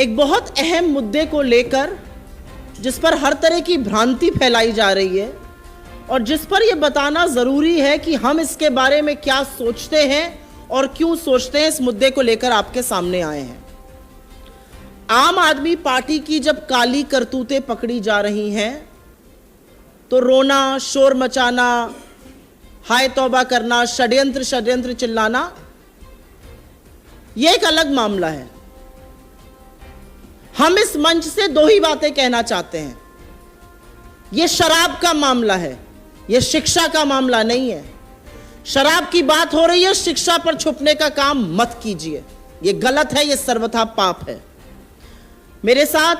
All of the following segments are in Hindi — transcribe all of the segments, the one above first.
एक बहुत अहम मुद्दे को लेकर जिस पर हर तरह की भ्रांति फैलाई जा रही है और जिस पर यह बताना जरूरी है कि हम इसके बारे में क्या सोचते हैं और क्यों सोचते हैं, इस मुद्दे को लेकर आपके सामने आए हैं। आम आदमी पार्टी की जब काली करतूतें पकड़ी जा रही हैं तो रोना, शोर मचाना, हाय तौबा करना, षड्यंत्र चिल्लाना, यह एक अलग मामला है। हम इस मंच से दो ही बातें कहना चाहते हैं। यह शराब का मामला है, यह शिक्षा का मामला नहीं है। शराब की बात हो रही है, शिक्षा पर छुपने का काम मत कीजिए, यह गलत है, यह सर्वथा पाप है। मेरे साथ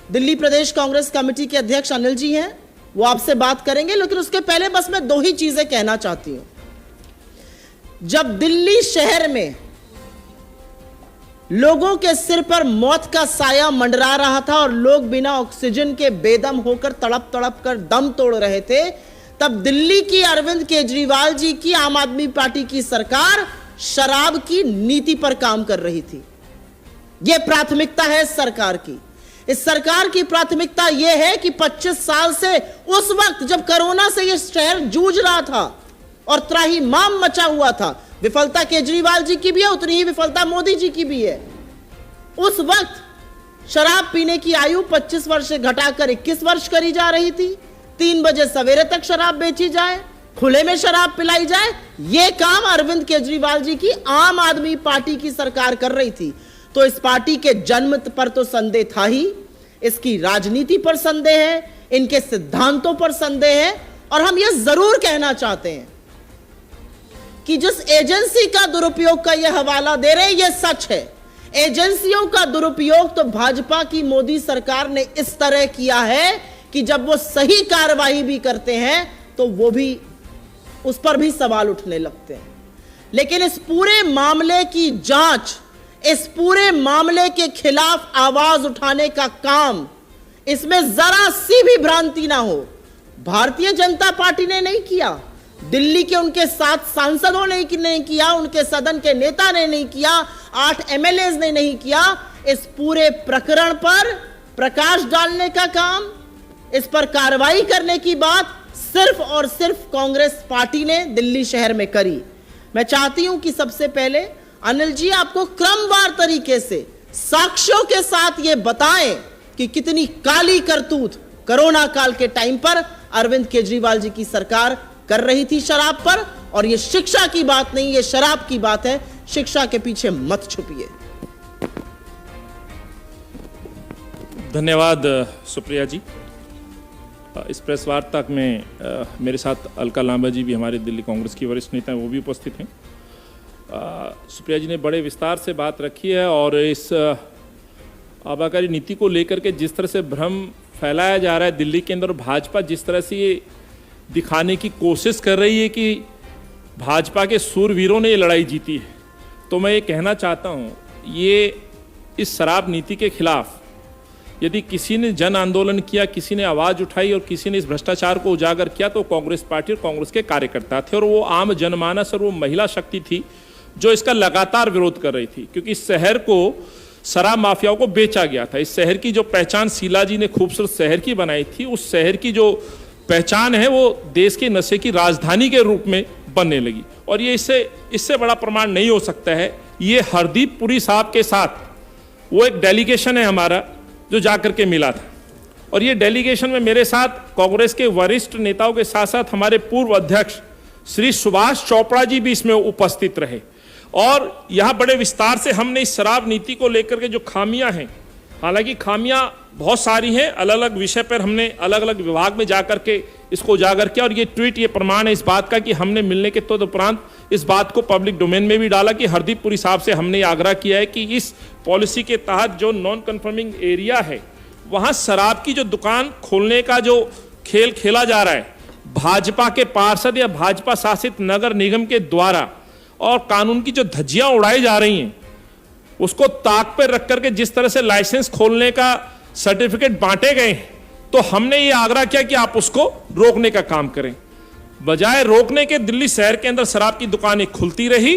दिल्ली प्रदेश कांग्रेस कमेटी के अध्यक्ष अनिल जी हैं, वो आपसे बात करेंगे, लेकिन उसके पहले बस मैं दो ही चीजें कहना चाहती हूं। जब दिल्ली शहर में लोगों के सिर पर मौत का साया मंडरा रहा था और लोग बिना ऑक्सीजन के बेदम होकर तड़प तड़प कर दम तोड़ रहे थे, तब दिल्ली की अरविंद केजरीवाल जी की आम आदमी पार्टी की सरकार शराब की नीति पर काम कर रही थी। यह प्राथमिकता है सरकार की। इस सरकार की प्राथमिकता यह है कि 25 साल से, उस वक्त जब कोरोना से यह शहर जूझ रहा था और त्राहिमाम मचा हुआ था, विफलता केजरीवाल जी की भी है, उतनी ही विफलता मोदी जी की भी है। उस वक्त शराब पीने की आयु 25 वर्ष से घटाकर 21 वर्ष करी जा रही थी। 3 बजे सवेरे तक शराब बेची जाए, खुले में शराब पिलाई जाए, यह काम अरविंद केजरीवाल जी की आम आदमी पार्टी की सरकार कर रही थी। तो इस पार्टी के जन्म पर तो संदेह था ही, इसकी राजनीति पर संदेह है, इनके सिद्धांतों पर संदेह है। और हम यह जरूर कहना चाहते हैं कि जिस एजेंसी का दुरुपयोग का यह हवाला दे रहे हैं, यह सच है। एजेंसियों का दुरुपयोग तो भाजपा की मोदी सरकार ने इस तरह किया है कि जब वो सही कार्रवाई भी करते हैं तो वो भी, उस पर भी सवाल उठने लगते हैं। लेकिन इस पूरे मामले की जांच, इस पूरे मामले के खिलाफ आवाज उठाने का काम, इसमें जरा सी भी भ्रांति ना हो, भारतीय जनता पार्टी ने नहीं किया, दिल्ली के उनके 7 सांसदों ने नहीं किया, उनके सदन के नेता ने नहीं किया, 8 एमएलएज ने नहीं किया। इस पूरे प्रकरण पर प्रकाश डालने का काम, इस पर कार्रवाई करने की बात सिर्फ और सिर्फ कांग्रेस पार्टी ने दिल्ली शहर में करी। मैं चाहती हूं कि सबसे पहले अनिल जी आपको क्रमवार तरीके से साक्ष्यों के साथ यह बताएं कि कितनी काली करतूत कोरोना काल के टाइम पर अरविंद केजरीवाल जी की सरकार कर रही थी शराब पर। और यह शिक्षा की बात नहीं, यह शराब की बात है। शिक्षा के पीछे मत छुपिए। धन्यवाद सुप्रिया जी। इस प्रेस वार्ता में मेरे साथ अलका लांबा जी भी, हमारे दिल्ली कांग्रेस की वरिष्ठ नेता हैं, वो भी उपस्थित हैं। सुप्रिया जी ने बड़े विस्तार से बात रखी है और इस आबाकारी नीति को लेकर के जिस तरह से भ्रम फैलाया जा रहा है दिल्ली के अंदर, भाजपा जिस तरह से ये दिखाने की कोशिश कर रही है कि भाजपा के सूरवीरों ने ये लड़ाई जीती है, तो मैं ये कहना चाहता हूँ, ये इस शराब नीति के खिलाफ यदि किसी ने जन आंदोलन किया, किसी ने आवाज़ उठाई और किसी ने इस भ्रष्टाचार को उजागर किया, तो कांग्रेस पार्टी और कांग्रेस के कार्यकर्ता थे। और वो आम जनमानस और वो महिला शक्ति थी जो इसका लगातार विरोध कर रही थी, क्योंकि इस शहर को शराब माफियाओं को बेचा गया था। इस शहर की जो पहचान शीला जी ने खूबसूरत शहर की बनाई थी, उस शहर की जो पहचान है वो देश के नशे की राजधानी के रूप में बनने लगी। और ये इससे बड़ा प्रमाण नहीं हो सकता है। ये हरदीप पुरी साहब के साथ वो एक डेलीगेशन है हमारा जो जाकर के मिला था, और ये डेलीगेशन में मेरे साथ कांग्रेस के वरिष्ठ नेताओं के साथ साथ हमारे पूर्व अध्यक्ष श्री सुभाष चोपड़ा जी भी इसमें उपस्थित रहे। और यहाँ बड़े विस्तार से हमने इस शराब नीति को लेकर के जो खामियां हैं, हालांकि खामियां बहुत सारी हैं, अलग अलग विषय पर हमने अलग अलग विभाग में जाकर के इसको उजागर किया। और ये ट्वीट ये प्रमाण है इस बात का कि हमने मिलने के तदुपरांत इस बात को पब्लिक डोमेन में भी डाला कि हरदीप पुरी साहब से हमने आग्रह किया है कि इस पॉलिसी के तहत जो नॉन कन्फर्मिंग एरिया है वहाँ शराब की जो दुकान खोलने का जो खेल खेला जा रहा है भाजपा के पार्षद या भाजपा शासित नगर निगम के द्वारा, और कानून की जो धज्जियां उड़ाई जा रही हैं, उसको ताक पर रख करके जिस तरह से लाइसेंस खोलने का सर्टिफिकेट बांटे गए हैं, तो हमने ये आग्रह किया कि आप उसको रोकने का काम करें। बजाय रोकने के दिल्ली शहर के अंदर शराब की दुकानें खुलती रही,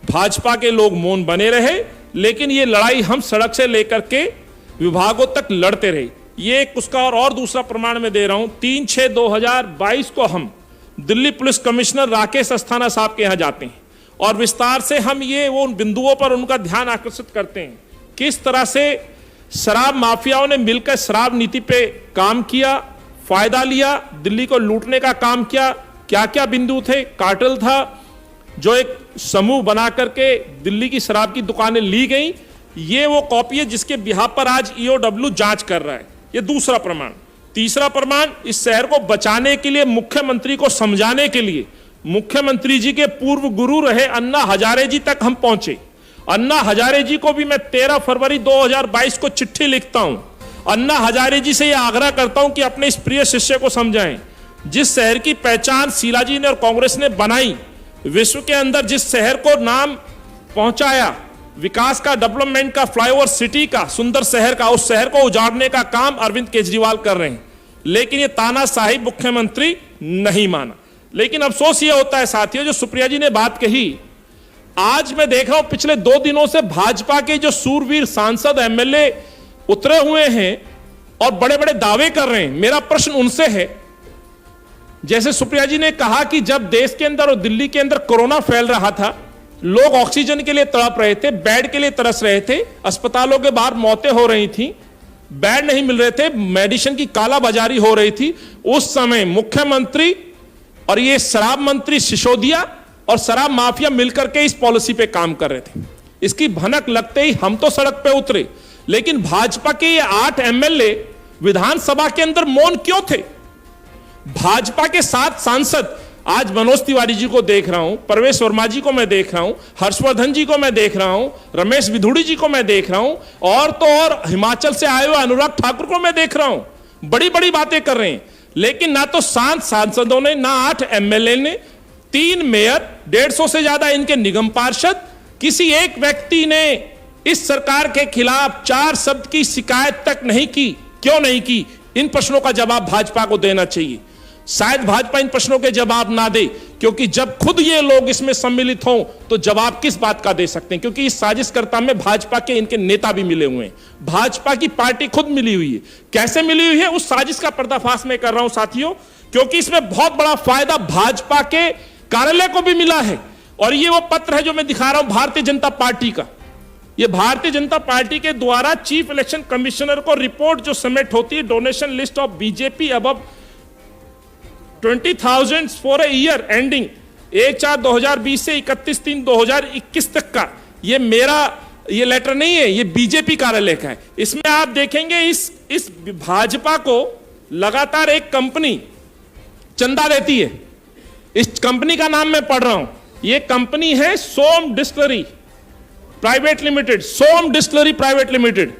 भाजपा के लोग मौन बने रहे, लेकिन ये लड़ाई हम सड़क से लेकर के विभागों तक लड़ते रहे। ये एक उसका और दूसरा प्रमाण मैं दे रहा हूं। 3/6/2022 को हम दिल्ली पुलिस कमिश्नर राकेश अस्थाना साहब के यहां जाते हैं और विस्तार से हम ये वो उन बिंदुओं पर उनका ध्यान आकर्षित करते हैं, किस तरह से शराब माफियाओं ने मिलकर शराब नीति पे काम किया, फायदा लिया, दिल्ली को लूटने का काम किया। क्या क्या बिंदु थे? कार्टेल था, जो एक समूह बना करके दिल्ली की शराब की दुकानें ली गई। ये वो कॉपी है जिसके बिहाफ पर आज ईओडब्ल्यू जांच कर रहा है। ये दूसरा प्रमाण। तीसरा प्रमाण, इस शहर को बचाने के लिए, मुख्यमंत्री को समझाने के लिए मुख्यमंत्री जी के पूर्व गुरु रहे अन्ना हजारे जी तक हम पहुंचे। अन्ना हजारे जी को भी मैं 13 फरवरी 2022 को चिट्ठी लिखता हूं। अन्ना हजारे जी से यह आग्रह करता हूं कि अपने इस प्रिय शिष्य को समझाएं। जिस शहर की पहचान शीलाजी ने और कांग्रेस ने बनाई, विश्व के अंदर जिस शहर को नाम पहुंचाया, विकास का, डेवलपमेंट का, फ्लाईओवर सिटी का, सुंदर शहर का, उस शहर को उजाड़ने का काम अरविंद केजरीवाल कर रहे हैं। लेकिन ये तानाशाही मुख्यमंत्री नहीं माना। लेकिन अफसोस ये होता है साथियों, जो सुप्रिया जी ने बात कही, आज मैं देख रहा हूं पिछले 2 दिनों से भाजपा के जो सूरवीर सांसद एमएलए उतरे हुए हैं और बड़े बड़े दावे कर रहे हैं। मेरा प्रश्न उनसे है, जैसे सुप्रिया जी ने कहा कि जब देश के अंदर और दिल्ली के अंदर कोरोना फैल रहा था, लोग ऑक्सीजन के लिए तड़प रहे थे, बेड के लिए तरस रहे थे, अस्पतालों के बाहर मौतें हो रही थी, बेड नहीं मिल रहे थे, मेडिसिन की कालाबाजारी हो रही थी, उस समय मुख्यमंत्री और ये शराब मंत्री सिसोदिया और शराब माफिया मिलकर के इस पॉलिसी पे काम कर रहे थे। इसकी भनक लगते ही हम तो सड़क पे उतरे, लेकिन भाजपा के ये 8 एमएलए विधानसभा के अंदर मौन क्यों थे? भाजपा के 7 सांसद, आज मनोज तिवारी जी को देख रहा हूं, परवेश वर्मा जी को मैं देख रहा हूं, हर्षवर्धन जी को मैं देख रहा हूं, रमेश विधुड़ी जी को मैं देख रहा हूं, और तो और हिमाचल से आए हुए अनुराग ठाकुर को मैं देख रहा हूं। बड़ी बड़ी बातें कर रहे हैं, लेकिन ना तो 7 सांसदों ने, ना 8 एमएलए ने, 3 मेयर, 150 से ज्यादा इनके निगम पार्षद, किसी एक व्यक्ति ने इस सरकार के खिलाफ 4 शब्द की शिकायत तक नहीं की। क्यों नहीं की? इन प्रश्नों का जवाब भाजपा को देना चाहिए। शायद भाजपा इन प्रश्नों के जवाब ना दे, क्योंकि जब खुद ये लोग इसमें सम्मिलित हों तो जवाब किस बात का दे सकते हैं? क्योंकि इस साजिशकर्ता में भाजपा के इनके नेता भी मिले हुए हैं, भाजपा की पार्टी खुद मिली हुई है। कैसे मिली हुई है, उस साजिश का पर्दाफाश मैं कर रहा हूं साथियों, क्योंकि इसमें बहुत बड़ा फायदा भाजपा के कार्यालय को भी मिला है। और ये वो पत्र है जो मैं दिखा रहा हूं भारतीय जनता पार्टी का। ये भारतीय जनता पार्टी के द्वारा चीफ इलेक्शन कमिश्नर को रिपोर्ट जो सबमिट होती है, donation list of BJP above 20,000 for a year ending 1/4/2020 से 31/3/2021 तक का, ये मेरा ये लेटर नहीं है, ये बीजेपी कार्यालय का है। इसमें आप देखेंगे इस भाजपा को लगातार एक कंपनी चंदा देती है। इस कंपनी का नाम मैं पढ़ रहा हूं, ये कंपनी है सोम डिस्टिलरी प्राइवेट लिमिटेड, सोम डिस्टिलरी प्राइवेट लिमिटेड।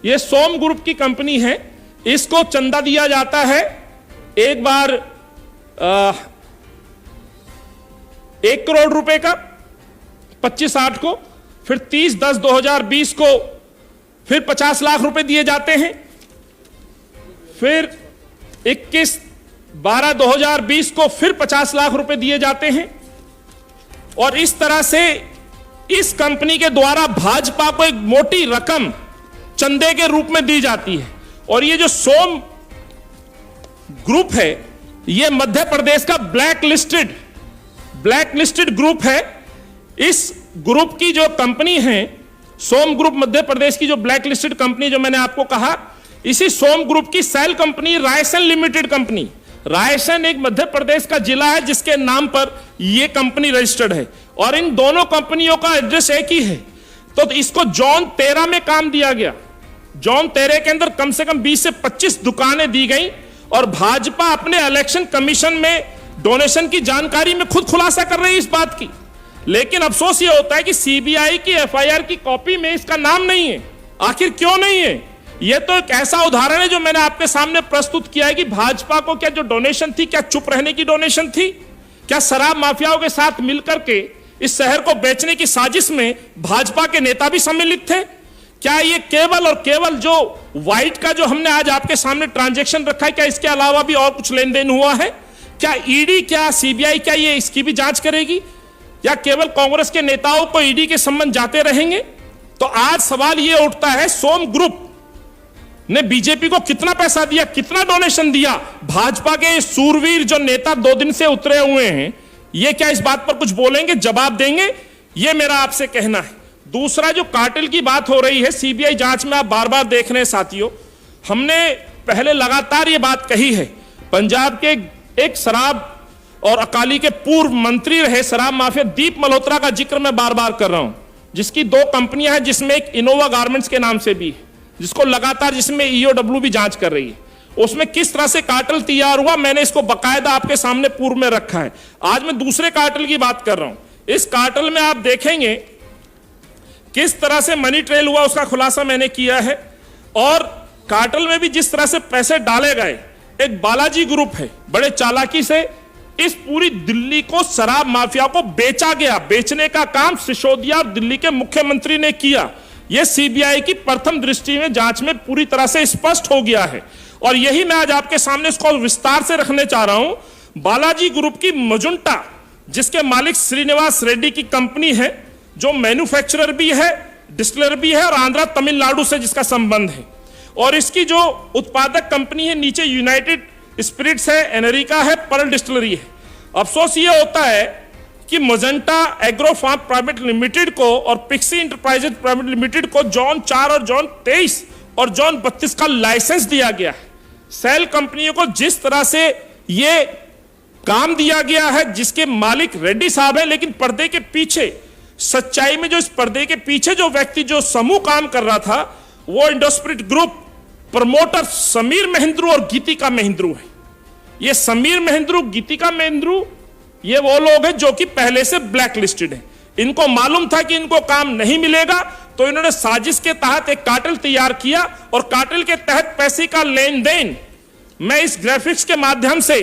ये सोम ग्रुप की कंपनी है। इसको चंदा दिया जाता है एक बार 1 करोड़ रुपए का 25/8 को, फिर 30/10/2020 को फिर 50 लाख रुपए दिए जाते हैं, फिर 21/12/2020 को फिर 50 लाख रुपए दिए जाते हैं। और इस तरह से इस कंपनी के द्वारा भाजपा को एक मोटी रकम चंदे के रूप में दी जाती है। और ये जो सोम ग्रुप है, ये मध्य प्रदेश का ब्लैक लिस्टेड ग्रुप है। इस ग्रुप की जो कंपनी है, सोम ग्रुप मध्य प्रदेश की जो ब्लैक लिस्टेड कंपनी, जो मैंने आपको कहा, इसी सोम ग्रुप की shell company Raisen limited company, Raisen एक मध्य प्रदेश का जिला है जिसके नाम पर यह कंपनी रजिस्टर्ड है। और इन दोनों कंपनियों का एड्रेस एक ही है। तो इसको जोन 13 में काम दिया गया। जोन 13 के अंदर कम से कम 20 से 25 दुकानें दी गई। और भाजपा अपने इलेक्शन कमीशन में डोनेशन की जानकारी में खुद खुलासा कर रही है इस बात की। लेकिन अफसोस यह होता है कि सीबीआई की एफआईआर की कॉपी में इसका नाम नहीं है। आखिर क्यों नहीं है? यह तो एक ऐसा उदाहरण है जो मैंने आपके सामने प्रस्तुत किया है कि भाजपा को क्या जो डोनेशन थी, क्या चुप रहने की डोनेशन थी? क्या शराब माफियाओं के साथ मिलकर के इस शहर को बेचने की साजिश में भाजपा के नेता भी सम्मिलित थे? क्या ये केवल और केवल जो व्हाइट का जो हमने आज आपके सामने ट्रांजैक्शन रखा है, क्या इसके अलावा भी और कुछ लेन देन हुआ है? क्या ईडी, क्या सीबीआई, क्या ये इसकी भी जांच करेगी, या केवल कांग्रेस के नेताओं को ईडी के संबंध जाते रहेंगे? तो आज सवाल ये उठता है, सोम ग्रुप ने बीजेपी को कितना पैसा दिया, कितना डोनेशन दिया। भाजपा के सूरवीर जो नेता 2 दिन से उतरे हुए हैं, ये क्या इस बात पर कुछ बोलेंगे, जवाब देंगे? ये मेरा आपसे कहना है। दूसरा, जो कार्टेल की बात हो रही है सीबीआई जांच में, आप बार बार देख रहे हैं साथियों, हमने पहले लगातार ये बात कही है। पंजाब के एक शराब और अकाली के पूर्व मंत्री रहे शराब माफिया दीप मल्होत्रा का जिक्र मैं बार बार कर रहा हूं, जिसकी 2 कंपनियां हैं, जिसमें एक इनोवा गारमेंट्स के नाम से भी है, जिसको लगातार, जिसमें ईओडब्ल्यू भी जांच कर रही है। उसमें किस तरह से कार्टेल तैयार हुआ, मैंने इसको बकायदा आपके सामने पूर्व में रखा है। आज मैं दूसरे कार्टेल की बात कर रहा हूं। इस कार्टेल में आप देखेंगे किस तरह से मनी ट्रेल हुआ, उसका खुलासा मैंने किया है। और कार्टेल में भी जिस तरह से पैसे डाले गए, एक बालाजी ग्रुप है, बड़े चालाकी से इस पूरी दिल्ली को, शराब माफिया को बेचा गया। बेचने का काम सिसोदिया और दिल्ली के मुख्यमंत्री ने किया। यह सीबीआई की प्रथम दृष्टि में जांच में पूरी तरह से स्पष्ट हो गया है। और यही मैं आज आपके सामने इसको विस्तार से रखने चाह रहा हूं। बालाजी ग्रुप की मजुंटा, जिसके मालिक श्रीनिवास रेड्डी की कंपनी है, जो मैन्युफैक्चरर भी है, डिस्टिलर भी है, और आंध्रा तमिलनाडु से जिसका संबंध है। और इसकी जो उत्पादक कंपनी है नीचे यूनाइटेड स्पिरिट्स है, एनरिका है, पर्ल डिस्टिलरी है। अफसोस ये होता है कि Magenta agro farm private limited को और पिक्सी इंटरप्राइजेज प्राइवेट लिमिटेड को जॉन 4 और जॉन 23 और जॉन 32 का लाइसेंस दिया गया है। सेल कंपनियों को जिस तरह से ये काम दिया गया है, जिसके मालिक रेड्डी साहब है, लेकिन पर्दे के पीछे, सच्चाई में जो इस पर्दे के पीछे जो व्यक्ति, जो समूह काम कर रहा था, वो Indospirit group promoter Sameer Mahendru और गीतिका महेंद्रू है। ये समीर महेंद्रू, गीतिका महेंद्रू, ये वो लोग हैं जो कि पहले से ब्लैक लिस्टेड हैं। इनको मालूम था कि इनको काम नहीं मिलेगा, तो इन्होंने साजिश के तहत एक कार्टेल तैयार किया। और कार्टेल के तहत पैसे का लेन देन मैं इस ग्राफिक्स के माध्यम से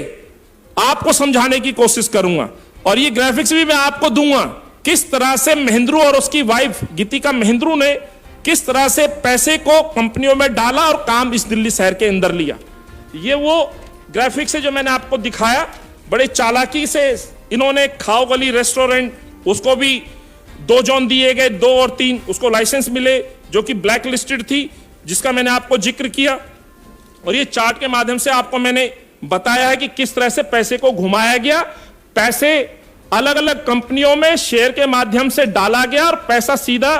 आपको समझाने की कोशिश करूंगा। और ये ग्राफिक्स भी मैं आपको दूंगा, किस तरह से महेंद्रू और उसकी वाइफ गीतिका महेंद्रू ने किस तरह से पैसे को कंपनियों में डाला और काम इस दिल्ली शहर के अंदर लिया। ये वो ग्राफिक्स है जो मैंने आपको दिखाया। बड़े चालाकी से इन्होंने खाओ गली रेस्टोरेंट, उसको भी 2 जोन दिए गए, 2 और 3 उसको लाइसेंस मिले, जो कि ब्लैक लिस्टेड थी, जिसका मैंने आपको जिक्र किया। और ये चार्ट के माध्यम से आपको मैंने बताया है कि किस तरह से पैसे को घुमाया गया। पैसे अलग अलग कंपनियों में शेयर के माध्यम से डाला गया और पैसा सीधा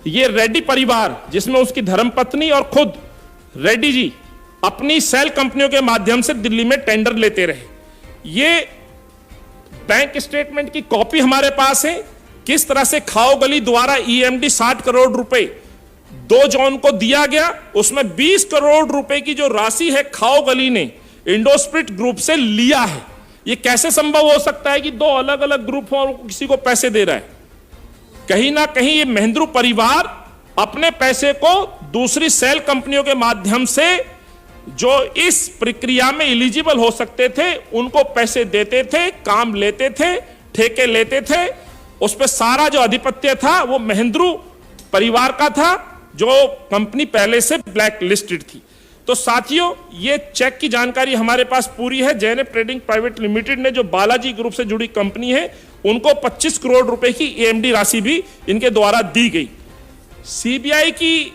ये रेड्डी परिवार, जिसमें उसकी धर्मपत्नी और खुद रेड्डी जी अपनी सेल कंपनियों के माध्यम से दिल्ली में टेंडर लेते रहे। ये बैंक स्टेटमेंट की कॉपी हमारे पास है, किस तरह से खाओ गली द्वारा ईएमडी 60 करोड़ रुपए 2 जोन को दिया गया। उसमें 20 करोड़ रुपए की जो राशि है खाओ गली ने इंडोस्पिरिट ग्रुप से लिया है। ये कैसे संभव हो सकता है कि 2 अलग अलग ग्रुप और किसी को पैसे दे रहा है? कहीं ना कहीं ये महेंद्रू परिवार अपने पैसे को दूसरी सेल कंपनियों के माध्यम से, जो इस प्रक्रिया में एलिजिबल हो सकते थे, उनको पैसे देते थे, काम लेते थे, ठेके लेते थे। उस पर सारा जो आधिपत्य था वो महेंद्रू परिवार का था, जो कंपनी पहले से ब्लैक लिस्टेड थी। तो साथियों, ये चेक की जानकारी हमारे पास पूरी है। जैनब ट्रेडिंग प्राइवेट लिमिटेड ने, जो बालाजी ग्रुप से जुड़ी कंपनी है, उनको 25 करोड़ रुपए की ईएमडी राशि भी इनके द्वारा दी गई। सीबीआई की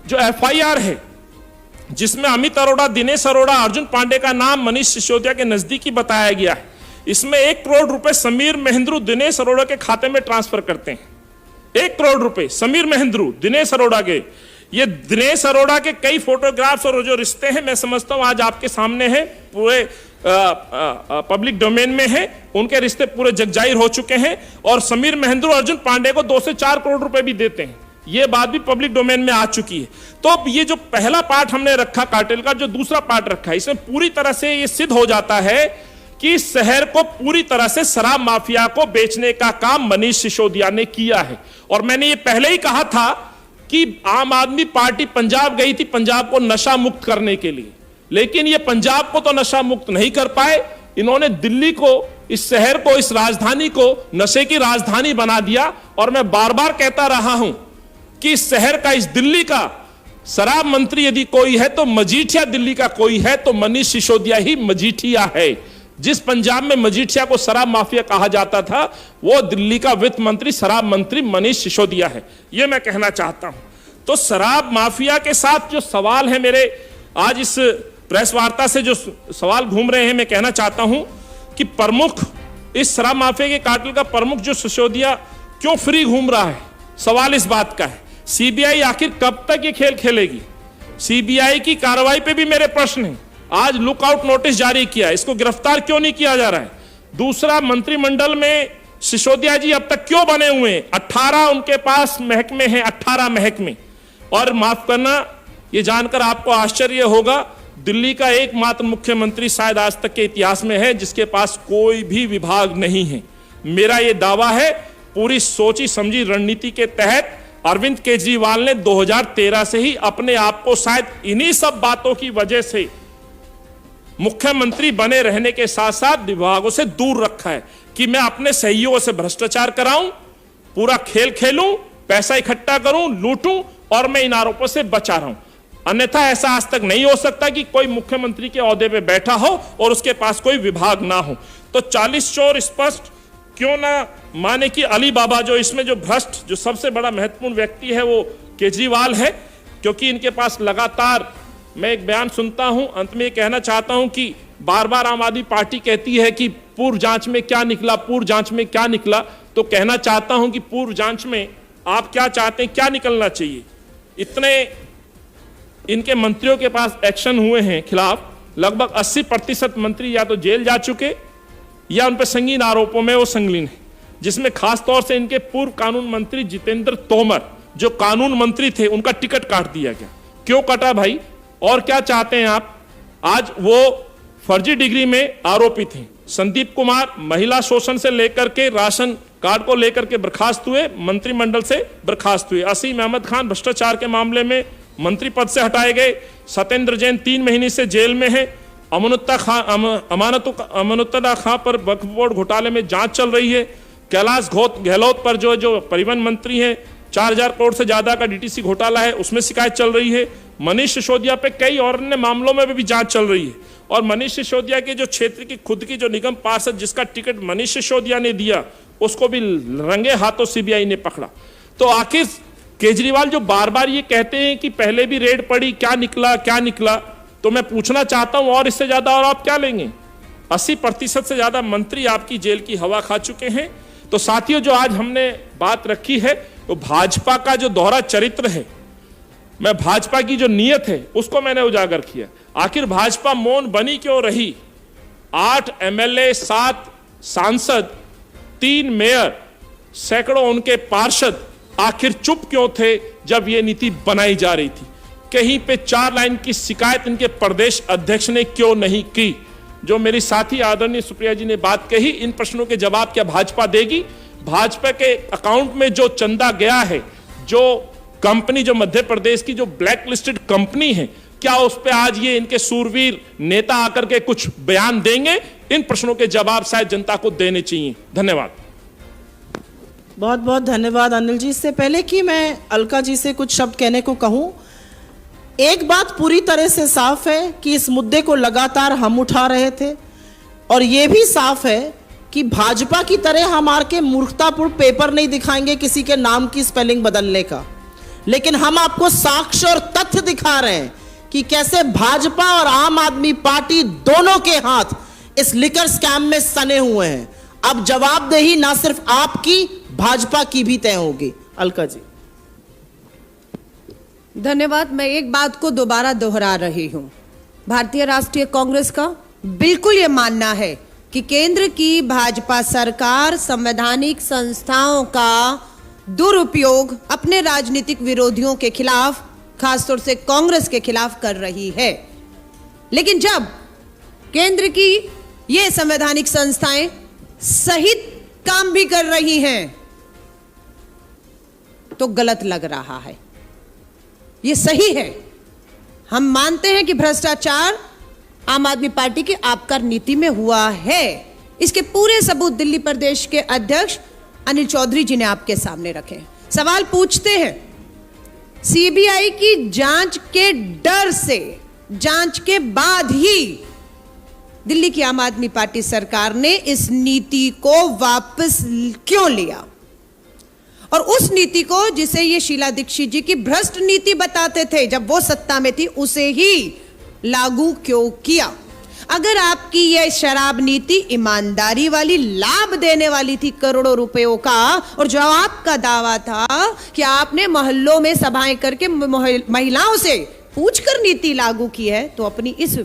जो एफआईआर है, जिसमें अमित अरोड़ा, दिनेश अरोड़ा, अर्जुन पांडे का नाम मनीष सिसोदिया के नजदीकी बताया गया है, इसमें 1 करोड़ रुपए समीर महेंद्रू दिनेश अरोड़ा के खाते में ट्रांसफर करते हैं। 1 करोड़ रुपए समीर महेंद्रू दिनेश अरोड़ा के। ये दिनेश अरोड़ा के कई फोटोग्राफ्स और जो रिश्ते हैं, मैं समझता हूं आज आपके सामने है, पूरे पब्लिक डोमेन में है। उनके रिश्ते पूरे जगजाहिर हो चुके हैं। और समीर महेंद्रू अर्जुन पांडे को 2 से 4 करोड़ रुपए भी देते हैं। ये बात भी पब्लिक डोमेन में आ चुकी है। तो अब ये जो पहला पार्ट हमने रखा कार्टेल का, जो दूसरा पार्ट रखा है, इसमें पूरी तरह से ये सिद्ध हो जाता है कि शहर को पूरी तरह से शराब माफिया को बेचने का काम मनीष सिसोदिया ने किया है। और मैंने ये पहले ही कहा था कि आम आदमी पार्टी पंजाब गई थी पंजाब को नशा मुक्त करने के लिए, लेकिन ये पंजाब को तो नशा मुक्त नहीं कर पाए। इन्होंने दिल्ली को, इस शहर को, इस राजधानी को नशे की राजधानी बना दिया। और मैं बार बार कहता रहा हूं कि इस शहर का, इस दिल्ली का शराब मंत्री यदि कोई है तो मजीठिया दिल्ली का कोई है तो मनीष सिसोदिया ही मजीठिया है। जिस पंजाब में मजीठिया को शराब माफिया कहा जाता था, वो दिल्ली का वित्त मंत्री, शराब मंत्री मनीष सिसोदिया है। यह मैं कहना चाहता हूं। तो शराब माफिया के साथ जो सवाल है मेरे आज इस प्रेस वार्ता से जो सवाल घूम रहे हैं, मैं कहना चाहता हूं कि प्रमुख इस शराब माफिया के कार्टेल का प्रमुख जो सिसोदिया क्यों फ्री घूम रहा है, सवाल इस बात का है। सीबीआई आखिर कब तक ये खेल खेलेगी? सीबीआई की कार्रवाई पे भी मेरे प्रश्न हैं। आज लुकआउट नोटिस जारी किया, इसको गिरफ्तार क्यों नहीं किया जा रहा है? दूसरा, मंत्रिमंडल में सिसोदिया जी अब तक क्यों बने हुए हैं? 18 उनके पास महकमे हैं, 18 महकमे। और माफ करना, ये जानकर आपको आश्चर्य होगा, दिल्ली का एकमात्र मुख्यमंत्री शायद आज तक के इतिहास में है जिसके पास कोई भी विभाग नहीं है। मेरा ये दावा है, पूरी सोची समझी रणनीति के तहत अरविंद केजरीवाल ने 2013 से ही अपने आप को शायद इन्हीं सब बातों की वजह से मुख्यमंत्री बने रहने के साथ साथ विभागों से दूर रखा है कि मैं अपने सहयोगियों से भ्रष्टाचार कराऊं, पूरा खेल खेलूं, पैसा इकट्ठा करूं, लूटूं और मैं इन आरोपों से बचा रहूं। अन्यथा ऐसा आज तक नहीं हो सकता कि कोई मुख्यमंत्री के ओहदे पे बैठा हो और उसके पास कोई विभाग ना हो। तो 40 चोर स्पष्ट क्यों ना माने कि अली बाबा जो इसमें जो भ्रष्ट जो सबसे बड़ा महत्वपूर्ण व्यक्ति है वो केजरीवाल है, क्योंकि इनके पास लगातार मैं एक बयान सुनता हूं। अंत में कहना चाहता हूं कि बार बार आम आदमी पार्टी कहती है कि पूर्व जांच में क्या निकला, पूर्व जांच में क्या निकला। तो कहना चाहता हूं कि पूर्व जांच में आप क्या चाहते हैं, क्या निकलना चाहिए? इतने इनके मंत्रियों के पास एक्शन हुए हैं खिलाफ, लगभग 80% मंत्री या तो जेल जा चुके या उन पर संगीन आरोपों में वो संलग्न है, जिसमें खास तौर से इनके पूर्व कानून मंत्री जितेंद्र तोमर जो कानून मंत्री थे उनका टिकट काट दिया गया। क्यों कटा भाई? और क्या चाहते हैं आप? आज वो फर्जी डिग्री में आरोपित हैं। संदीप कुमार महिला शोषण से लेकर के राशन कार्ड को लेकर के बर्खास्त हुए, मंत्रिमंडल से बर्खास्त हुए। असीम अहमद खान भ्रष्टाचार के मामले में मंत्री पद से हटाए गए। सत्येंद्र जैन 3 महीने से जेल में है। अमानतुल्लाह खां पर वक्फ बोर्ड घोटाले में जांच चल रही है। कैलाश गहलोत पर जो परिवहन मंत्री हैं 4000 करोड़ से ज्यादा का डीटीसी घोटाला है, उसमें शिकायत चल रही है। मनीष सिसोदिया पे कई और अन्य मामलों में भी जांच चल रही है। और मनीष सिसोदिया के जो क्षेत्र की खुद की जो निगम पार्षद जिसका टिकट मनीष सिसोदिया ने दिया, उसको भी रंगे हाथों सीबीआई ने पकड़ा। तो आखिर केजरीवाल जो बार बार ये कहते हैं कि पहले भी रेड पड़ी, क्या निकला क्या निकला, तो मैं पूछना चाहता हूं और इससे ज्यादा और आप क्या लेंगे? 80% से ज्यादा मंत्री आपकी जेल की हवा खा चुके हैं। तो साथियों, जो आज हमने बात रखी है वो भाजपा का जो दोहरा चरित्र है, मैं भाजपा की जो नीयत है उसको मैंने उजागर किया। आखिर भाजपा मौन बनी क्यों रही? 8 एमएलए, 7 सांसद, 3 मेयर, सैकड़ों उनके पार्षद आखिर चुप क्यों थे जब यह नीति बनाई जा रही थी? कहीं पे 4 लाइन की शिकायत इनके प्रदेश अध्यक्ष ने क्यों नहीं की? जो मेरी साथी आदरणीय सुप्रिया जी ने बात कही, इन प्रश्नों के जवाब क्या भाजपा देगी? भाजपा के अकाउंट में जो चंदा गया है, जो कंपनी जो मध्य प्रदेश की जो ब्लैक लिस्टेड कंपनी है, क्या उस पर आज ये इनके सूरवीर नेता आकर के कुछ बयान देंगे? इन प्रश्नों के जवाब शायद जनता को देने चाहिए। धन्यवाद। बहुत बहुत धन्यवाद अनिल जी। इससे पहले कि मैं अलका जी से कुछ शब्द कहने को कहूं, एक बात पूरी तरह से साफ है कि इस मुद्दे को लगातार हम उठा रहे थे और यह भी साफ है कि भाजपा की तरह हम आर के मूर्खतापूर्ण पेपर नहीं दिखाएंगे किसी के नाम की स्पेलिंग बदलने का, लेकिन हम आपको साक्ष्य और तथ्य दिखा रहे हैं कि कैसे भाजपा और आम आदमी पार्टी दोनों के हाथ इस लिकर स्कैम में सने हुए हैं। अब जवाबदेही ना सिर्फ आपकी, भाजपा की भी तय होगी। अलका जी। धन्यवाद। मैं एक बात को दोबारा दोहरा रही हूं, भारतीय राष्ट्रीय कांग्रेस का बिल्कुल यह मानना है कि केंद्र की भाजपा सरकार संवैधानिक संस्थाओं का दुरुपयोग अपने राजनीतिक विरोधियों के खिलाफ, खासतौर से कांग्रेस के खिलाफ कर रही है। लेकिन जब केंद्र की ये संवैधानिक संस्थाएं सही काम भी कर रही हैं तो गलत लग रहा है। ये सही है, हम मानते हैं कि भ्रष्टाचार आम आदमी पार्टी की आबकारी नीति में हुआ है। इसके पूरे सबूत दिल्ली प्रदेश के अध्यक्ष अनिल चौधरी जी ने आपके सामने रखे। सवाल पूछते हैं, सीबीआई की जांच के डर से, जांच के बाद ही दिल्ली की आम आदमी पार्टी सरकार ने इस नीति को वापस क्यों लिया? और उस नीति को जिसे ये शीला दीक्षित जी की भ्रष्ट नीति बताते थे जब वो सत्ता में थी, उसे ही लागू क्यों किया? अगर आपकी यह शराब नीति ईमानदारी वाली, लाभ देने वाली थी करोड़ों रुपयों का, और जो आपका दावा था कि आपने मोहल्लों में सभाएं करके महिलाओं से पूछकर नीति लागू की है, तो अपनी इस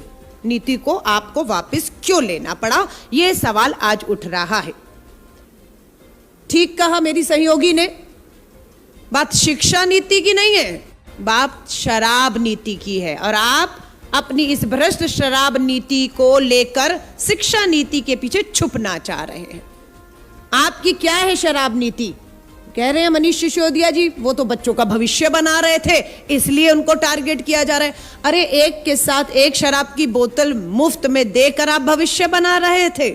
नीति को आपको वापस क्यों लेना पड़ा? यह सवाल आज उठ रहा है। ठीक कहा मेरी सहयोगी ने, बात शिक्षा नीति की नहीं है, बात शराब नीति की है। और आप अपनी इस भ्रष्ट शराब नीति को लेकर शिक्षा नीति के पीछे छुपना चाह रहे हैं। आपकी क्या है शराब नीति? कह रहे हैं मनीष सिसोदिया जी वो तो बच्चों का भविष्य बना रहे थे, इसलिए उनको टारगेट किया जा रहा है। अरे एक के साथ एक शराब की बोतल मुफ्त में देकर आप भविष्य बना रहे थे।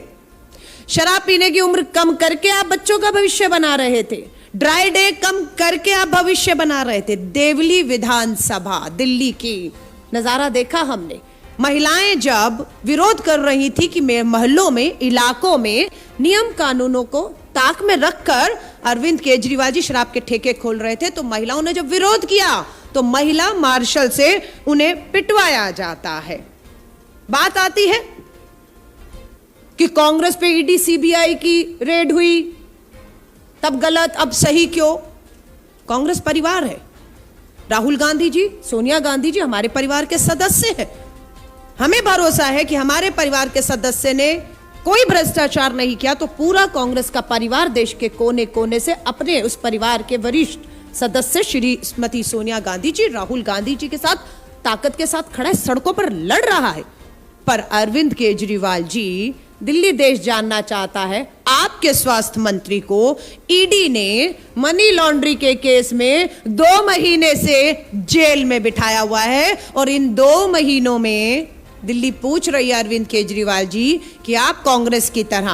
शराब पीने की उम्र कम करके आप बच्चों का भविष्य बना रहे थे। ड्राई डे कम करके आप भविष्य बना रहे थे। देवली विधानसभा दिल्ली की नजारा देखा हमने। महिलाएं जब विरोध कर रही थी कि मोहल्लों में, इलाकों में नियम कानूनों को ताक में रखकर अरविंद केजरीवाल जी शराब के ठेके खोल रहे थे, तो महिलाओं ने जब विरोध किया तो महिला मार्शल से उन्हें पिटवाया जाता है। बात आती है कि कांग्रेस पे ईडी सीबीआई की रेड हुई, तब गलत अब सही क्यों? कांग्रेस परिवार है। राहुल गांधी जी, सोनिया गांधी जी हमारे परिवार के सदस्य हैं। हमें भरोसा है कि हमारे परिवार के सदस्य ने कोई भ्रष्टाचार नहीं किया, तो पूरा कांग्रेस का परिवार देश के कोने कोने से अपने उस परिवार के वरिष्ठ सदस्य श्रीमती सोनिया गांधी जी, राहुल गांधी जी के साथ ताकत के साथ खड़ा है, सड़कों पर लड़ रहा है। पर अरविंद केजरीवाल जी दिल्ली देश जानना चाहता है, आपके स्वास्थ्य मंत्री को ईडी ने मनी लॉन्ड्री के केस में 2 महीने से जेल में बिठाया हुआ है, और इन 2 महीनों में दिल्ली पूछ रही है अरविंद केजरीवाल जी कि आप कांग्रेस की तरह,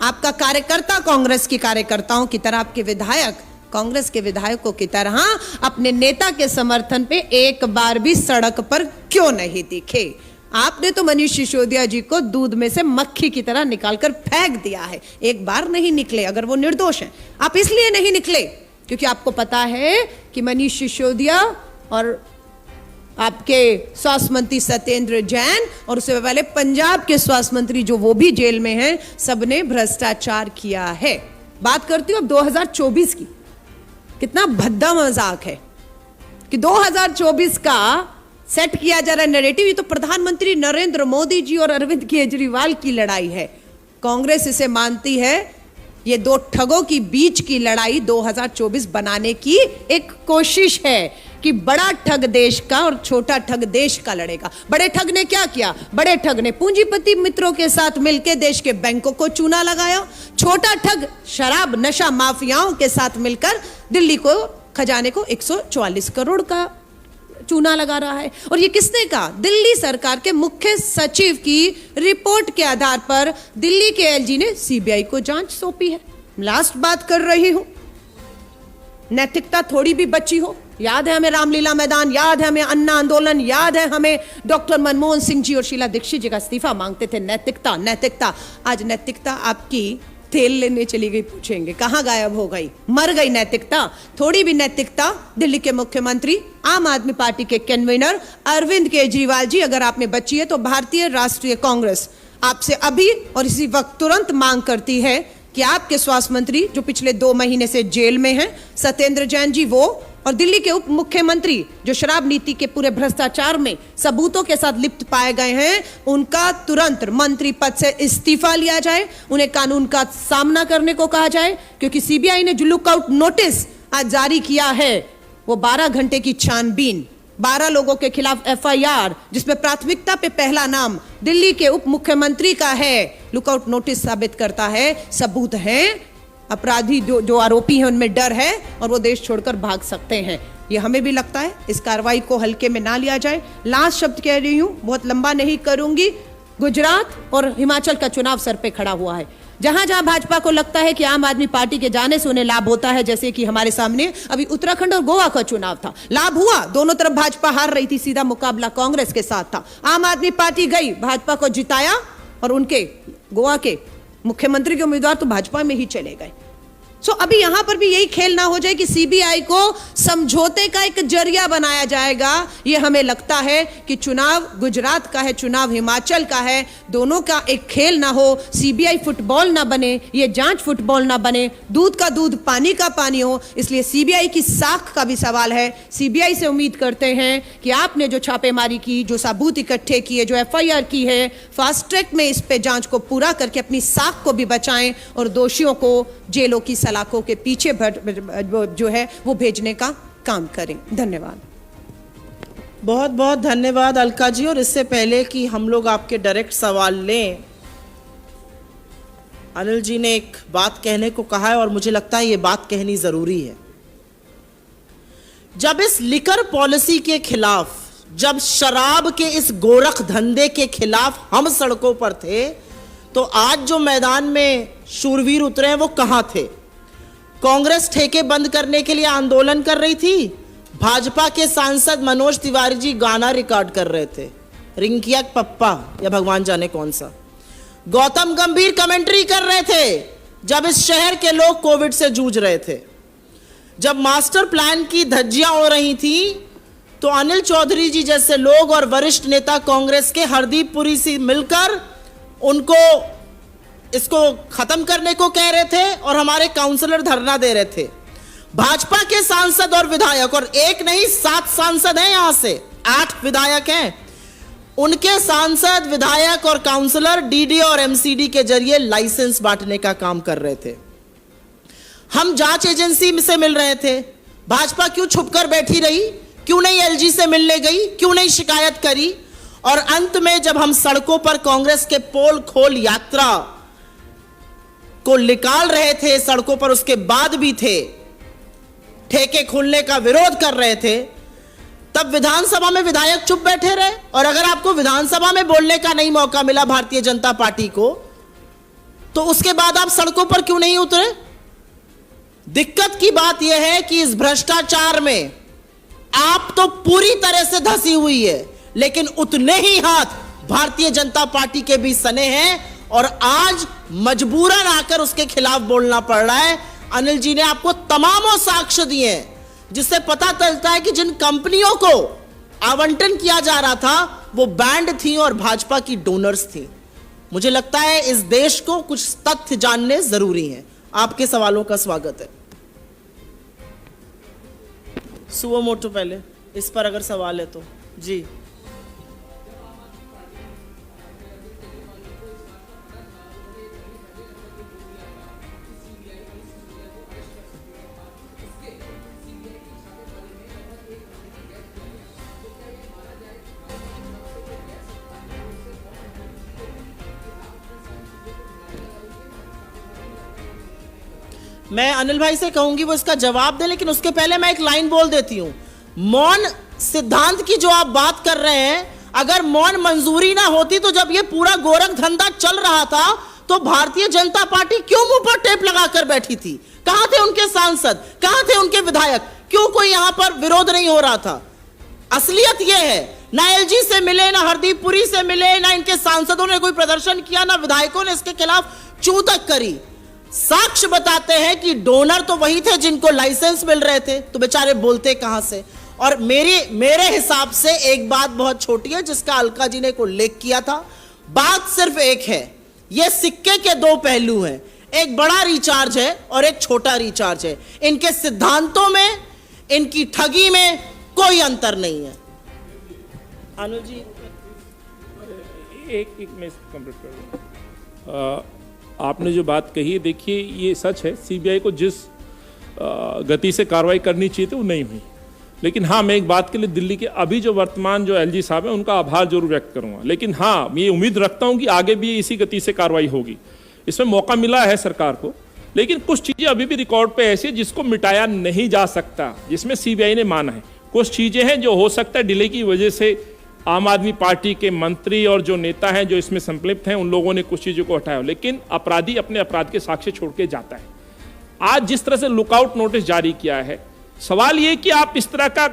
आपका कार्यकर्ता कांग्रेस के कार्यकर्ताओं की तरह, आपके विधायक कांग्रेस के विधायकों की तरह अपने नेता के समर्थन पे एक बार भी सड़क पर क्यों नहीं दिखे? आपने तो मनीष सिसोदिया जी को दूध में से मक्खी की तरह निकालकर फेंक दिया है। एक बार नहीं निकले, अगर वो निर्दोष हैं। आप इसलिए नहीं निकले क्योंकि आपको पता है कि मनीष सिसोदिया और आपके स्वास्थ्य मंत्री सत्येंद्र जैन और उससे पहले पंजाब के स्वास्थ्य मंत्री जो वो भी जेल में हैं, सबने भ्रष्टाचार किया है। बात करती हूं अब 2024 की। कितना भद्दा मजाक है कि 2024 का सेट किया जा रहा है नैरेटिव। ये तो प्रधानमंत्री नरेंद्र मोदी जी और अरविंद केजरीवाल की लड़ाई है। कांग्रेस इसे मानती है ये 2 ठगों की बीच की लड़ाई 2024 बनाने की एक कोशिश है कि बड़ा ठग देश का और छोटा ठग देश का लड़ेगा। बड़े ठग ने क्या किया? बड़े ठग ने पूंजीपति मित्रों के साथ मिलकर देश के बैंकों को चूना लगाया। छोटा ठग शराब नशा माफियाओं के साथ मिलकर दिल्ली को खजाने को 144 करोड़ का चूना लगा रहा है। और ये किसने कहा? दिल्ली सरकार के मुख्य सचिव की रिपोर्ट के आधार पर दिल्ली के एलजी ने सीबीआई को जांच सौंपी है। लास्ट बात कर रही हूं, नैतिकता थोड़ी भी बची हो। याद है हमें रामलीला मैदान, याद है हमें अन्ना आंदोलन, याद है हमें डॉक्टर मनमोहन सिंह जी और शीला दीक्षित जी का इस्तीफा मांगते थे। नैतिकता नैतिकता, आज नैतिकता आपकी तेल लेने चली गई, पूछेंगे कहां गायब हो गई? मर गई नैतिकता। थोड़ी भी नैतिकता दिल्ली के मुख्यमंत्री, आम आदमी पार्टी के कन्वीनर अरविंद केजरीवाल जी, अगर आप में बची है तो भारतीय राष्ट्रीय कांग्रेस आपसे अभी और इसी वक्त तुरंत मांग करती है कि आपके स्वास्थ्य मंत्री जो पिछले 2 महीने से जेल में हैं, सत्येंद्र जैन जी, वो और दिल्ली के उप मुख्यमंत्री जो शराब नीति के पूरे भ्रष्टाचार में सबूतों के साथ लिप्त पाए गए हैं, उनका तुरंत मंत्री पद से इस्तीफा लिया जाए। उन्हें कानून का सामना करने को कहा जाए, क्योंकि सीबीआई ने जो लुकआउट नोटिस आज जारी किया है वो 12 घंटे की छानबीन, 12 लोगों के खिलाफ एफआईआर, जिसमें प्राथमिकता पे पहला नाम दिल्ली के उप मुख्यमंत्री का है, लुकआउट नोटिस साबित करता है सबूत हैं। अपराधी जो आरोपी हैं उनमें डर है और वो देश छोड़कर भाग सकते हैं। ये हमें भी लगता है, इस कार्रवाई को हल्के में ना लिया जाए। लास्ट शब्द कह रही हूं, बहुत लंबा नहीं करूंगी। गुजरात और हिमाचल का चुनाव सर पे खड़ा हुआ है। जहां जहां भाजपा को लगता है कि आम आदमी पार्टी के जाने से उन्हें लाभ होता है, जैसे कि हमारे सामने अभी उत्तराखंड और गोवा का चुनाव था, लाभ हुआ, दोनों तरफ भाजपा हार रही थी, सीधा मुकाबला कांग्रेस के साथ था। आम आदमी पार्टी गई, भाजपा को जिताया और उनके गोवा के मुख्यमंत्री के उम्मीदवार तो भाजपा में ही चले गए। सो अभी यहां पर भी यही खेल ना हो जाए कि सीबीआई को समझौते का एक जरिया बनाया जाएगा। ये हमें लगता है कि चुनाव गुजरात का है, चुनाव हिमाचल का है, दोनों का एक खेल ना हो, सीबीआई फुटबॉल ना बने, ये जांच फुटबॉल ना बने, दूध का दूध पानी का पानी हो। इसलिए सीबीआई की साख का भी सवाल है। सीबीआई से उम्मीद करते हैं कि आपने जो छापेमारी की, जो सबूत इकट्ठे किए, जो एफआईआर की है, फास्ट ट्रैक में इस पे जांच को पूरा करके अपनी साख को भी बचाएं और दोषियों को जेलों की सलाखों के पीछे जो है वो भेजने का काम करें। धन्यवाद। बहुत बहुत धन्यवाद अलका जी। और इससे पहले कि हम लोग आपके डायरेक्ट सवाल लें, अनिल जी ने एक बात कहने को कहा है और मुझे लगता है ये बात कहनी जरूरी है। जब इस लिकर पॉलिसी के खिलाफ, जब शराब के इस गोरख धंधे के खिलाफ हम सड़कों पर थे, तो आज जो मैदान में शूरवीर उतरे हैं वो कहां थे? कांग्रेस ठेके बंद करने के लिए आंदोलन कर रही थी, भाजपा के सांसद मनोज तिवारी जी गाना रिकॉर्ड कर रहे थे, रिंकिया पप्पा या भगवान जाने कौन सा, गौतम गंभीर कमेंट्री कर रहे थे जब इस शहर के लोग कोविड से जूझ रहे थे, जब मास्टर प्लान की धज्जियां हो रही थी, तो अनिल चौधरी जी जैसे लोग और वरिष्ठ नेता कांग्रेस के हरदीप पुरी से मिलकर उनको इसको खत्म करने को कह रहे थे और हमारे काउंसलर धरना दे रहे थे। भाजपा के सांसद और विधायक, और एक नहीं 7 सांसद हैं, यहां से 8 विधायक हैं, उनके सांसद, विधायक और काउंसलर डीडी और एमसीडी के जरिए लाइसेंस बांटने का काम कर रहे थे। हम जांच एजेंसी से मिल रहे थे। भाजपा क्यों छुपकर बैठी रही? क्यों नहीं एलजी से मिलने गई? क्यों नहीं शिकायत करी? और अंत में जब हम सड़कों पर कांग्रेस के पोल खोल यात्रा को निकाल रहे थे, सड़कों पर उसके बाद भी थे, ठेके खोलने का विरोध कर रहे थे, तब विधानसभा में विधायक चुप बैठे रहे। और अगर आपको विधानसभा में बोलने का नहीं मौका मिला भारतीय जनता पार्टी को, तो उसके बाद आप सड़कों पर क्यों नहीं उतरे? दिक्कत की बात यह है कि इस भ्रष्टाचार में आप तो पूरी तरह से धसी हुई है, लेकिन उतने ही हाथ भारतीय जनता पार्टी के भी सने हैं और आज मजबूरन आकर उसके खिलाफ बोलना पड़ रहा है। अनिल जी ने आपको तमामों साक्ष्य दिए हैं, जिससे पता चलता है कि जिन कंपनियों को आवंटन किया जा रहा था वो बैंड थी और भाजपा की डोनर्स थी। मुझे लगता है इस देश को कुछ तथ्य जानने जरूरी हैं। आपके सवालों का स्वागत है। सुओ मोटो पहले इस पर अगर सवाल है तो जी। मैं अनिल भाई से कहूंगी वो इसका जवाब दे, लेकिन उसके पहले मैं एक लाइन बोल देती हूं। मौन सिद्धांत की जो आप बात कर रहे हैं, अगर मौन मंजूरी ना होती तो जब ये पूरा गोरख धंधा चल रहा था तो भारतीय जनता पार्टी क्यों मुंह पर टेप लगाकर बैठी थी? कहां थे उनके सांसद? कहां थे उनके विधायक? क्यों कोई यहां पर विरोध नहीं हो रहा था? असलियत यह है, ना एलजी से मिले, ना हरदीप पुरी से मिले, ना इनके सांसदों ने कोई प्रदर्शन किया, ना विधायकों ने इसके खिलाफ चू तक करी। साक्ष्य बताते हैं कि डोनर तो वही थे जिनको लाइसेंस मिल रहे थे, तो बेचारे बोलते कहां से? और मेरे हिसाब से एक बात बहुत छोटी है जिसका अलका जी ने को उल्लेख किया था। बात सिर्फ एक है, ये सिक्के के 2 पहलू हैं, एक बड़ा रिचार्ज है और एक छोटा रिचार्ज है। इनके सिद्धांतों में, इनकी ठगी में कोई अंतर नहीं है। अनुज जी एक मैं कंप्लीट कर दूं। आपने जो बात कही, देखिए ये सच है, सीबीआई को जिस गति से कार्रवाई करनी चाहिए थी वो नहीं हुई। लेकिन हाँ, मैं एक बात के लिए दिल्ली के अभी जो वर्तमान जो एलजी साहब हैं उनका आभार जरूर व्यक्त करूंगा। लेकिन हाँ, मैं ये उम्मीद रखता हूं कि आगे भी इसी गति से कार्रवाई होगी। इसमें मौका मिला है सरकार को, लेकिन कुछ चीज़ें अभी भी रिकॉर्ड पे ऐसी है जिसको मिटाया नहीं जा सकता, जिसमें सीबीआई ने माना है। कुछ चीज़ें हैं जो हो सकता है डिले की वजह से आम आदमी पार्टी के मंत्री और जो नेता हैं जो इसमें संलिप्त हैं उन लोगों ने कुछ चीज़ों को हटाया, लेकिन अपराधी अपने अपराध के साक्ष्य छोड़ के जाता है। आज जिस तरह से लुकआउट नोटिस जारी किया है, सवाल ये कि आप इस तरह का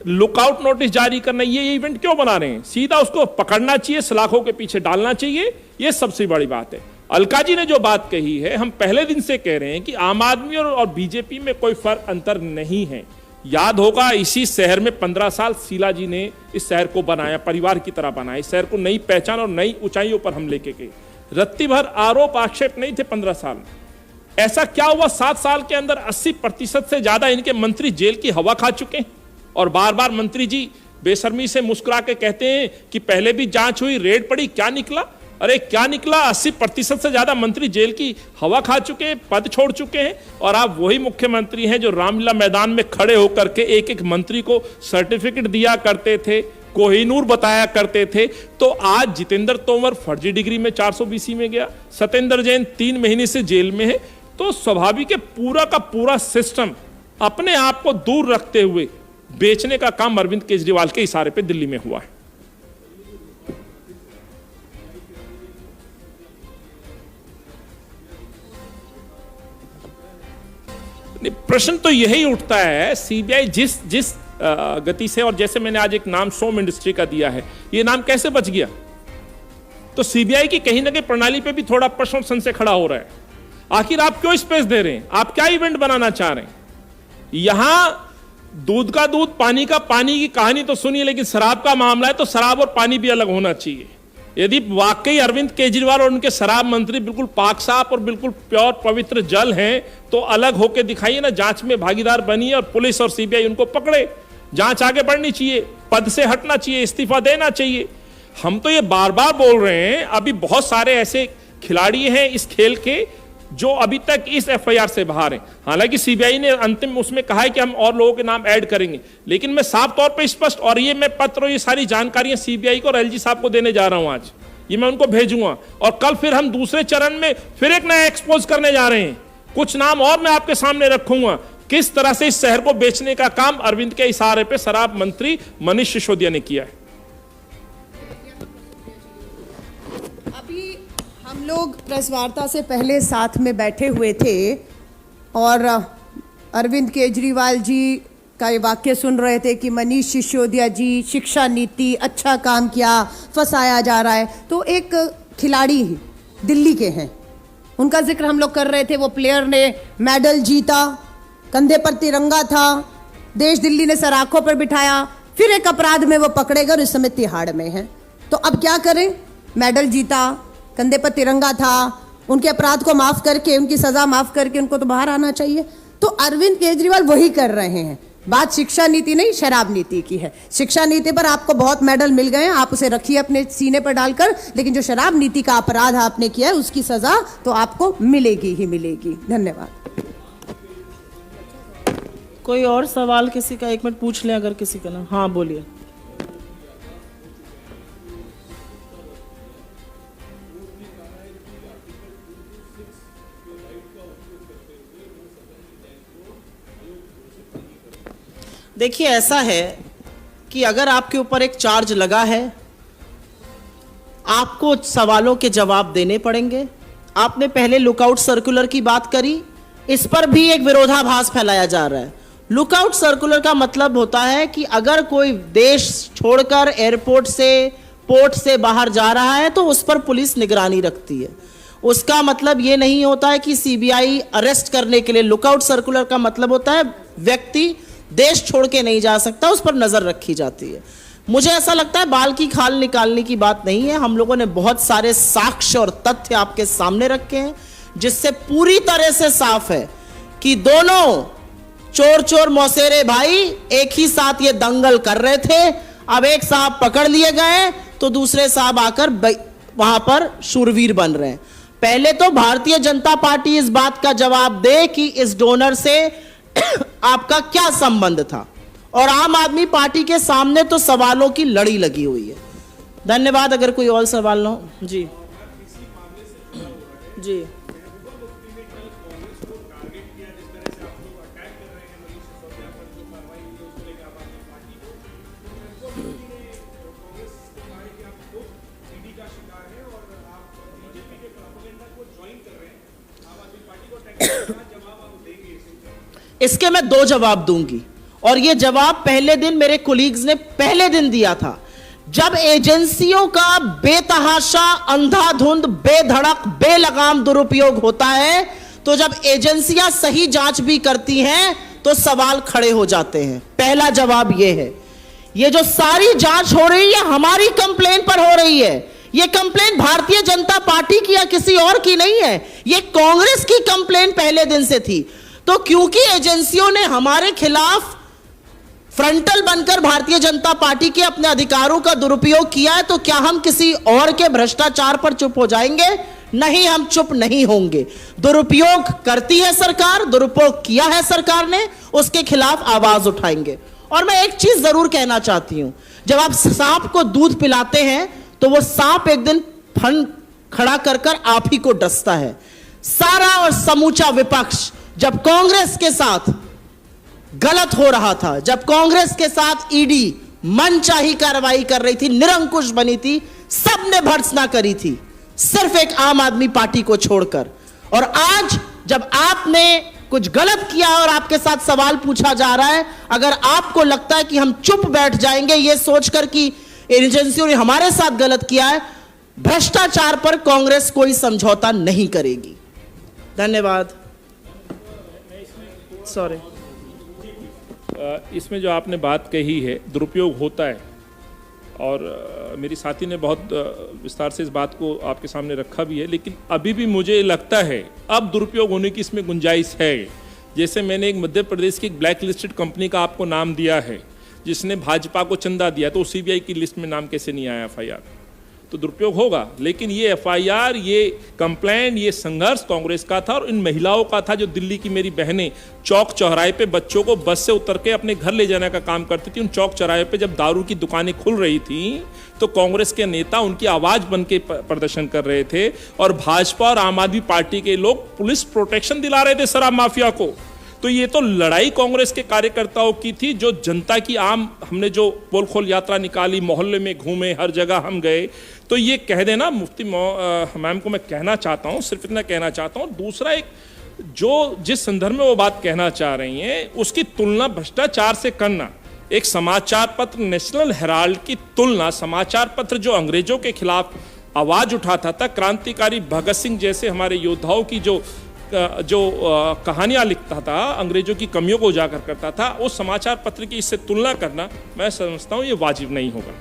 लुकआउट नोटिस जारी करना, ये इवेंट क्यों बना रहे हैं? सीधा उसको पकड़ना चाहिए, सलाखों के पीछे डालना चाहिए, ये सबसे बड़ी बात है। अलका जी ने जो बात कही है, हम पहले दिन से कह रहे हैं कि आम आदमी और बीजेपी में कोई फर्क अंतर नहीं है। याद होगा इसी शहर में 15 साल शीला जी ने इस शहर को बनाया, परिवार की तरह बनाया, इस शहर को नई पहचान और नई ऊंचाइयों पर हम लेके गए। रत्ती भर आरोप आक्षेप नहीं थे 15 साल में। ऐसा क्या हुआ 7 साल के अंदर 80% से ज्यादा इनके मंत्री जेल की हवा खा चुके हैं। और बार बार मंत्री जी बेशर्मी से मुस्कुरा के कहते हैं कि पहले भी जांच हुई, रेड पड़ी, क्या निकला? अरे क्या निकला? 80% से ज्यादा मंत्री जेल की हवा खा चुके हैं, पद छोड़ चुके हैं। और आप वही मुख्यमंत्री हैं जो रामलीला मैदान में खड़े होकर के एक एक मंत्री को सर्टिफिकेट दिया करते थे, कोहिनूर बताया करते थे। तो आज जितेंद्र तोमर फर्जी डिग्री में 420 में गया, सत्येंद्र जैन 3 महीने से जेल में है। तो स्वाभाविक है पूरा का पूरा सिस्टम अपने आप को दूर रखते हुए बेचने का काम अरविंद केजरीवाल के इशारे पे दिल्ली में हुआ है। प्रश्न तो यही उठता है, सीबीआई जिस गति से, और जैसे मैंने आज एक नाम सोम इंडस्ट्री का दिया है, ये नाम कैसे बच गया? तो सीबीआई की कहीं ना कहीं प्रणाली पे भी थोड़ा प्रश्न और संशय खड़ा हो रहा है। आखिर आप क्यों स्पेस दे रहे हैं? आप क्या इवेंट बनाना चाह रहे हैं? यहां दूध का दूध, पानी का पानी की कहानी तो सुनिए, लेकिन शराब का मामला है तो शराब और पानी भी अलग होना चाहिए। यदि वाकई अरविंद केजरीवाल और उनके शराब मंत्री बिल्कुल पाक साफ और बिल्कुल प्योर पवित्र जल हैं, तो अलग होकर दिखाइए ना, जांच में भागीदार बनिए और पुलिस और सीबीआई उनको पकड़े। जांच आगे बढ़नी चाहिए, पद से हटना चाहिए, इस्तीफा देना चाहिए। हम तो ये बार बार बोल रहे हैं, अभी बहुत सारे ऐसे खिलाड़ी हैं इस खेल के जो अभी तक इस एफआईआर से बाहर हैं। हालांकि सीबीआई ने अंतिम उसमें कहा है कि हम और लोगों के नाम ऐड करेंगे, लेकिन मैं साफ तौर पे स्पष्ट, और ये मैं पत्र और ये सारी जानकारियां सीबीआई को और एलजी साहब को देने जा रहा हूं आज, ये मैं उनको भेजूंगा। और कल फिर हम दूसरे चरण में फिर एक नया एक्सपोज करने जा रहे हैं। कुछ नाम और मैं आपके सामने रखूंगा, किस तरह से इस शहर को बेचने का काम अरविंद के इशारे पे शराब मंत्री मनीष सिसोदिया ने किया है। अभी हम लोग प्रेस वार्ता से पहले साथ में बैठे हुए थे और अरविंद केजरीवाल जी का ये वाक्य सुन रहे थे कि मनीष सिसोदिया जी शिक्षा नीति अच्छा काम किया, फंसाया जा रहा है। तो एक खिलाड़ी दिल्ली के हैं, उनका जिक्र हम लोग कर रहे थे। वो प्लेयर ने मेडल जीता, कंधे पर तिरंगा था, देश दिल्ली ने सराखों पर बिठाया, फिर एक अपराध में वो पकड़े गए और इस समय तिहाड़ में है। तो अब क्या करें? मेडल जीता, कंधे पर तिरंगा था, उनके अपराध को माफ करके, उनकी सजा माफ करके उनको तो बाहर आना चाहिए। तो अरविंद केजरीवाल वही कर रहे हैं। बात शिक्षा नीति नहीं, शराब नीति की है। शिक्षा नीति पर आपको बहुत मेडल मिल गए हैं, आप उसे रखिए अपने सीने पर डालकर, लेकिन जो शराब नीति का अपराध आपने किया है उसकी सजा तो आपको मिलेगी ही मिलेगी। धन्यवाद। कोई और सवाल किसी का? 1 मिनट पूछ लें अगर किसी का ना। हाँ बोलिए। देखिए ऐसा है कि अगर आपके ऊपर एक चार्ज लगा है, आपको सवालों के जवाब देने पड़ेंगे। आपने पहले लुकआउट सर्कुलर की बात करी, इस पर भी एक विरोधाभास फैलाया जा रहा है। लुकआउट सर्कुलर का मतलब होता है कि अगर कोई देश छोड़कर एयरपोर्ट से, पोर्ट से बाहर जा रहा है तो उस पर पुलिस निगरानी रखती है। उसका मतलब ये नहीं होता है कि सीबीआई अरेस्ट करने के लिए। लुकआउट सर्कुलर का मतलब होता है व्यक्ति देश छोड़ के नहीं जा सकता, उस पर नजर रखी जाती है। मुझे ऐसा लगता है बाल की खाल निकालने की बात नहीं है। हम लोगों ने बहुत सारे साक्ष्य और तथ्य आपके सामने रखे हैं जिससे पूरी तरह से साफ है कि दोनों चोर चोर मौसेरे भाई एक ही साथ ये दंगल कर रहे थे। अब एक साहब पकड़ लिए गए तो दूसरे साहब आकर वहां पर शूरवीर बन रहे हैं। पहले तो भारतीय जनता पार्टी इस बात का जवाब दे कि इस डोनर से आपका क्या संबंध था, और आम आदमी पार्टी के सामने तो सवालों की लड़ी लगी हुई है। धन्यवाद। अगर कोई और सवाल ना हो। जी जी इसके मैं 2 जवाब दूंगी, और ये जवाब पहले दिन मेरे कोलीग्स ने पहले दिन दिया था जब एजेंसियों का बेतहाशा, अंधाधुंध, बेधड़क, बेलगाम दुरुपयोग होता है, तो जब एजेंसियां सही जांच भी करती हैं तो सवाल खड़े हो जाते हैं। पहला जवाब यह है, ये जो सारी जांच हो रही है हमारी कंप्लेन पर हो रही है। ये कंप्लेन भारतीय जनता पार्टी की या किसी और की नहीं है, ये कांग्रेस की कंप्लेन पहले दिन से थी। तो क्योंकि एजेंसियों ने हमारे खिलाफ फ्रंटल बनकर भारतीय जनता पार्टी के अपने अधिकारों का दुरुपयोग किया है, तो क्या हम किसी और के भ्रष्टाचार पर चुप हो जाएंगे? नहीं, हम चुप नहीं होंगे। दुरुपयोग करती है सरकार, दुरुपयोग किया है सरकार ने, उसके खिलाफ आवाज उठाएंगे। और मैं एक चीज जरूर कहना चाहती हूं, जब आप सांप को दूध पिलाते हैं तो वो सांप एक दिन फन खड़ा कर कर आप ही को डसता है। सारा और समूचा विपक्ष जब कांग्रेस के साथ गलत हो रहा था, जब कांग्रेस के साथ ईडी मनचाही कार्रवाई कर रही थी, निरंकुश बनी थी, सबने भर्त्सना करी थी, सिर्फ एक आम आदमी पार्टी को छोड़कर। और आज जब आपने कुछ गलत किया और आपके साथ सवाल पूछा जा रहा है, अगर आपको लगता है कि हम चुप बैठ जाएंगे ये सोचकर कि एजेंसियों ने हमारे साथ गलत किया है, भ्रष्टाचार पर कांग्रेस कोई समझौता नहीं करेगी। धन्यवाद। सॉरी, इसमें जो आपने बात कही है, दुरुपयोग होता है, और मेरी साथी ने बहुत विस्तार से इस बात को आपके सामने रखा भी है, लेकिन अभी भी मुझे लगता है अब दुरुपयोग होने की इसमें गुंजाइश है। जैसे मैंने एक मध्य प्रदेश की एक ब्लैक लिस्टेड कंपनी का आपको नाम दिया है, जिसने भाजपा को चंदा दिया, तो सीबीआई की लिस्ट में नाम कैसे नहीं आया एफआईआर? तो दुरुपयोग होगा, लेकिन ये एफआईआर, ये कंप्लेंट, ये संघर्ष कांग्रेस का था और इन महिलाओं का था जो दिल्ली की मेरी बहनें चौक चौराहे पे बच्चों को बस से उतर के अपने घर ले जाने का काम करती थी। उन चौक चौराहे पे जब दारू की दुकानें खुल रही थी तो कांग्रेस के नेता उनकी आवाज बन के प्रदर्शन कर रहे थे, और भाजपा और आम आदमी पार्टी के लोग पुलिस प्रोटेक्शन दिला रहे थे शराब माफिया को। तो ये तो लड़ाई कांग्रेस के कार्यकर्ताओं की थी, जो जनता की हमने जो पोल खोल यात्रा निकाली, मोहल्ले में घूमे, हर जगह हम गए। तो ये कह देना मुफ्ती मैम को मैं कहना चाहता हूँ, सिर्फ इतना कहना चाहता हूँ। दूसरा, एक जो जिस संदर्भ में वो बात कहना चाह रही हैं उसकी तुलना भ्रष्टाचार से करना, एक समाचार पत्र नेशनल हेराल्ड की तुलना, समाचार पत्र जो अंग्रेजों के खिलाफ आवाज उठाता था, क्रांतिकारी भगत सिंह जैसे हमारे योद्धाओं की जो कहानियां लिखता था, अंग्रेजों की कमियों को उजागर करता था, उस समाचार पत्र की इससे तुलना करना मैं समझता हूं ये वाजिब नहीं होगा।